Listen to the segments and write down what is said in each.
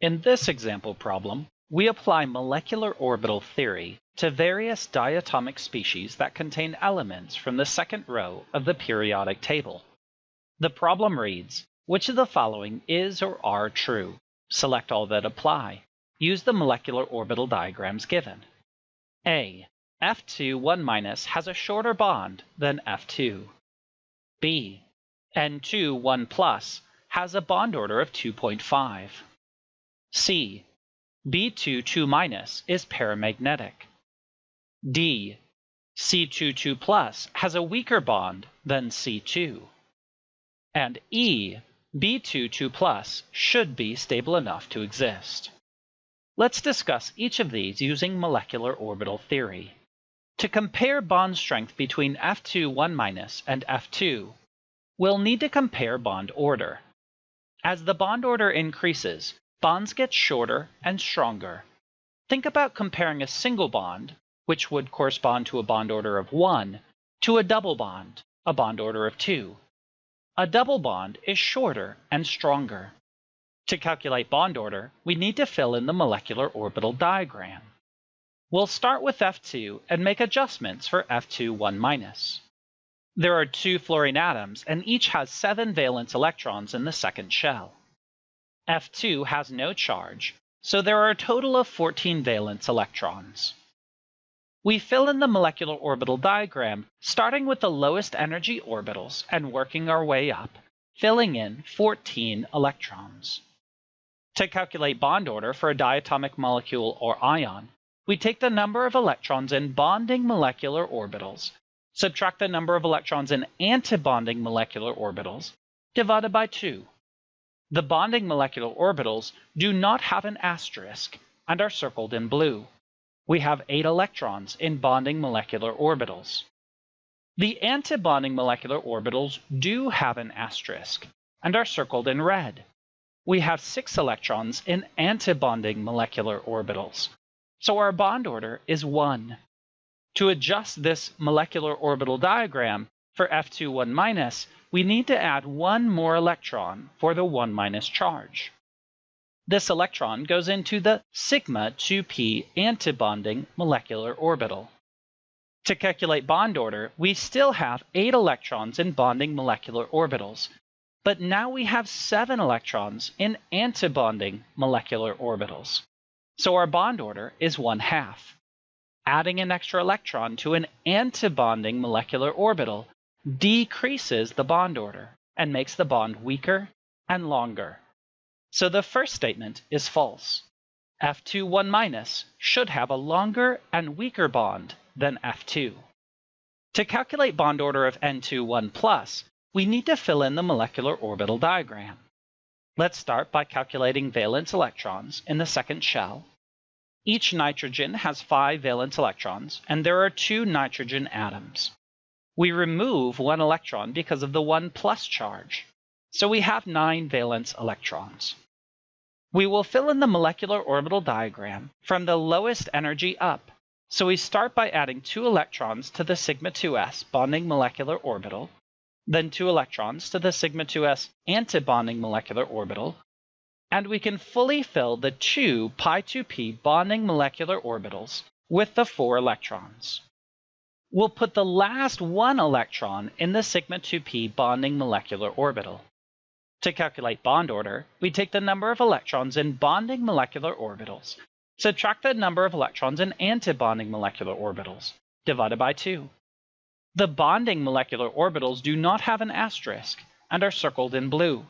In this example problem, we apply molecular orbital theory to various diatomic species that contain elements from the second row of the periodic table. The problem reads, which of the following is or are true? Select all that apply. Use the molecular orbital diagrams given. A. F2 1- has a shorter bond than F2. B. N2 1+ has a bond order of 2.5. C. B2 2- is paramagnetic. D. C2 2+ has a weaker bond than C2. And E. B2 2+ should be stable enough to exist. Let's discuss each of these using molecular orbital theory. To compare bond strength between F2 1- and F2, we'll need to compare bond order. As the bond order increases, bonds get shorter and stronger. Think about comparing a single bond, which would correspond to a bond order of 1, to a double bond, a bond order of 2. A double bond is shorter and stronger. To calculate bond order, we need to fill in the molecular orbital diagram. We'll start with F2 and make adjustments for F2 1-. There are 2 fluorine atoms and each has 7 valence electrons in the second shell. F2 has no charge, so there are a total of 14 valence electrons. We fill in the molecular orbital diagram starting with the lowest energy orbitals and working our way up, filling in 14 electrons. To calculate bond order for a diatomic molecule or ion, we take the number of electrons in bonding molecular orbitals, subtract the number of electrons in antibonding molecular orbitals, divided by 2. The bonding molecular orbitals do not have an asterisk and are circled in blue. We have 8 electrons in bonding molecular orbitals. The antibonding molecular orbitals do have an asterisk and are circled in red. We have 6 electrons in antibonding molecular orbitals, so our bond order is 1. To adjust this molecular orbital diagram for F2 1-, we need to add 1 more electron for the 1- charge. This electron goes into the sigma 2p antibonding molecular orbital. To calculate bond order, we still have 8 electrons in bonding molecular orbitals, but now we have 7 electrons in antibonding molecular orbitals. So our bond order is 1/2. Adding an extra electron to an antibonding molecular orbital decreases the bond order and makes the bond weaker and longer. So the first statement is false. F2 1- should have a longer and weaker bond than F2. To calculate bond order of N2 1+, we need to fill in the molecular orbital diagram. Let's start by calculating valence electrons in the second shell. Each nitrogen has 5 valence electrons, and there are 2 nitrogen atoms. We remove 1 electron because of the 1+ charge, so we have 9 valence electrons. We will fill in the molecular orbital diagram from the lowest energy up, so we start by adding 2 electrons to the sigma 2s bonding molecular orbital, then 2 electrons to the sigma 2s antibonding molecular orbital, and we can fully fill the 2 pi2p bonding molecular orbitals with the 4 electrons. We'll put the last 1 electron in the sigma 2p bonding molecular orbital. To calculate bond order, we take the number of electrons in bonding molecular orbitals, subtract the number of electrons in antibonding molecular orbitals, divided by 2. The bonding molecular orbitals do not have an asterisk and are circled in blue.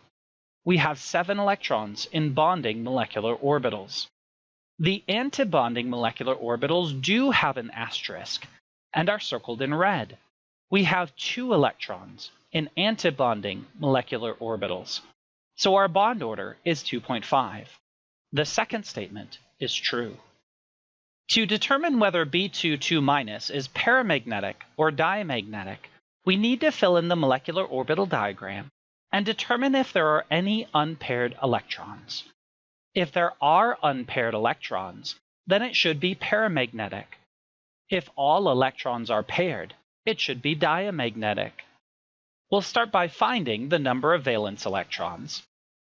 We have 7 electrons in bonding molecular orbitals. The antibonding molecular orbitals do have an asterisk and are circled in red. We have 2 electrons in antibonding molecular orbitals, so our bond order is 2.5. The second statement is true. To determine whether B2 2- is paramagnetic or diamagnetic, we need to fill in the molecular orbital diagram and determine if there are any unpaired electrons. If there are unpaired electrons, then it should be paramagnetic. If all electrons are paired, it should be diamagnetic. We'll start by finding the number of valence electrons.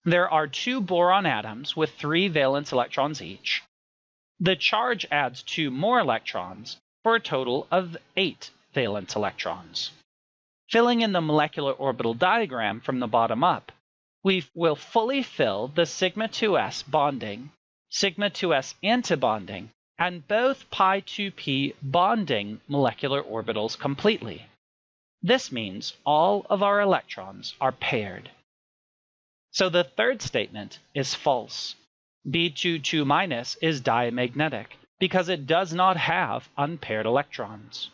There are 2 boron atoms with 3 valence electrons each. The charge adds 2 more electrons for a total of 8 valence electrons. Filling in the molecular orbital diagram from the bottom up, we will fully fill the sigma 2s bonding, sigma 2s antibonding, and both pi 2p bonding molecular orbitals completely. This means all of our electrons are paired. So the third statement is false. B22- is diamagnetic because it does not have unpaired electrons.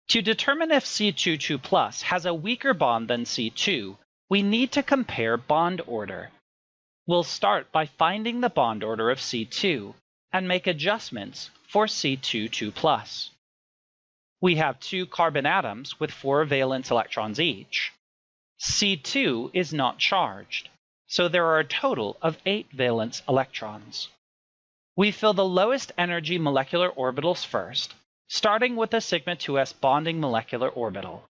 To determine if C22+ has a weaker bond than C2, we need to compare bond order. We'll start by finding the bond order of C2 and make adjustments for C22+. We have 2 carbon atoms with 4 valence electrons each. C2 is not charged, so there are a total of 8 valence electrons. We fill the lowest energy molecular orbitals first, starting with the sigma 2s bonding molecular orbital,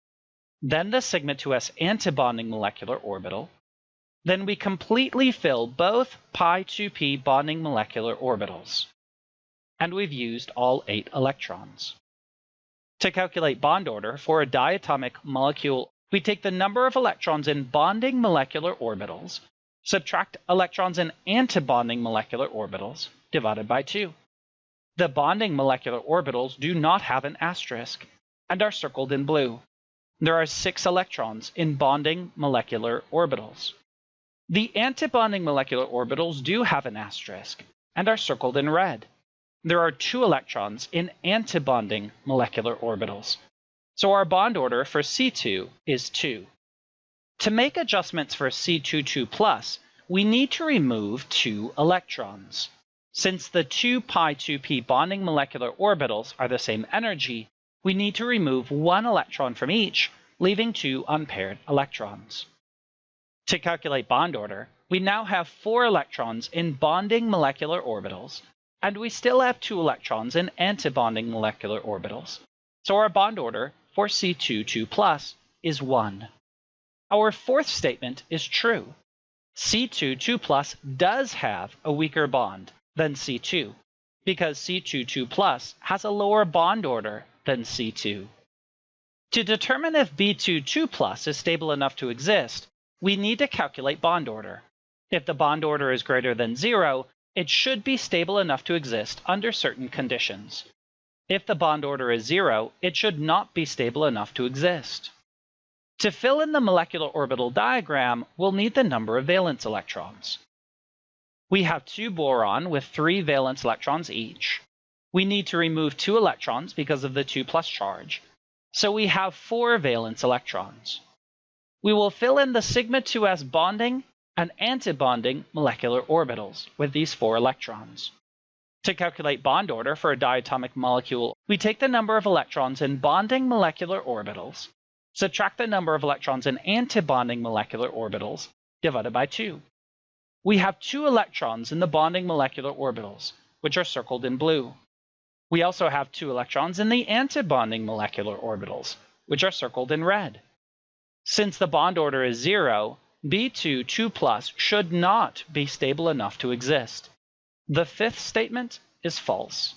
then the sigma 2s antibonding molecular orbital. Then we completely fill both pi 2p bonding molecular orbitals. And we've used all 8 electrons. To calculate bond order for a diatomic molecule, we take the number of electrons in bonding molecular orbitals, subtract electrons in antibonding molecular orbitals, divided by 2. The bonding molecular orbitals do not have an asterisk and are circled in blue. There are 6 electrons in bonding molecular orbitals. The antibonding molecular orbitals do have an asterisk and are circled in red. There are 2 electrons in antibonding molecular orbitals. So our bond order for C2 is 2. To make adjustments for C22+, we need to remove 2 electrons. Since the 2 pi 2p bonding molecular orbitals are the same energy, we need to remove 1 electron from each, leaving 2 unpaired electrons. To calculate bond order, we now have 4 electrons in bonding molecular orbitals, and we still have 2 electrons in antibonding molecular orbitals. So our bond order for C22+ is 1. Our fourth statement is true. C22+ does have a weaker bond than C2, because C22+ has a lower bond order than C2. To determine if B22+ is stable enough to exist, we need to calculate bond order. If the bond order is greater than 0, it should be stable enough to exist under certain conditions. If the bond order is 0, it should not be stable enough to exist. To fill in the molecular orbital diagram, we'll need the number of valence electrons. We have 2 boron with 3 valence electrons each. We need to remove 2 electrons because of the 2+ charge, so we have 4 valence electrons. We will fill in the sigma 2s bonding and antibonding molecular orbitals with these 4 electrons. To calculate bond order for a diatomic molecule, we take the number of electrons in bonding molecular orbitals, subtract the number of electrons in antibonding molecular orbitals, divided by 2. We have 2 electrons in the bonding molecular orbitals, which are circled in blue. We also have 2 electrons in the antibonding molecular orbitals, which are circled in red. Since the bond order is 0, B22+ should not be stable enough to exist. The fifth statement is false.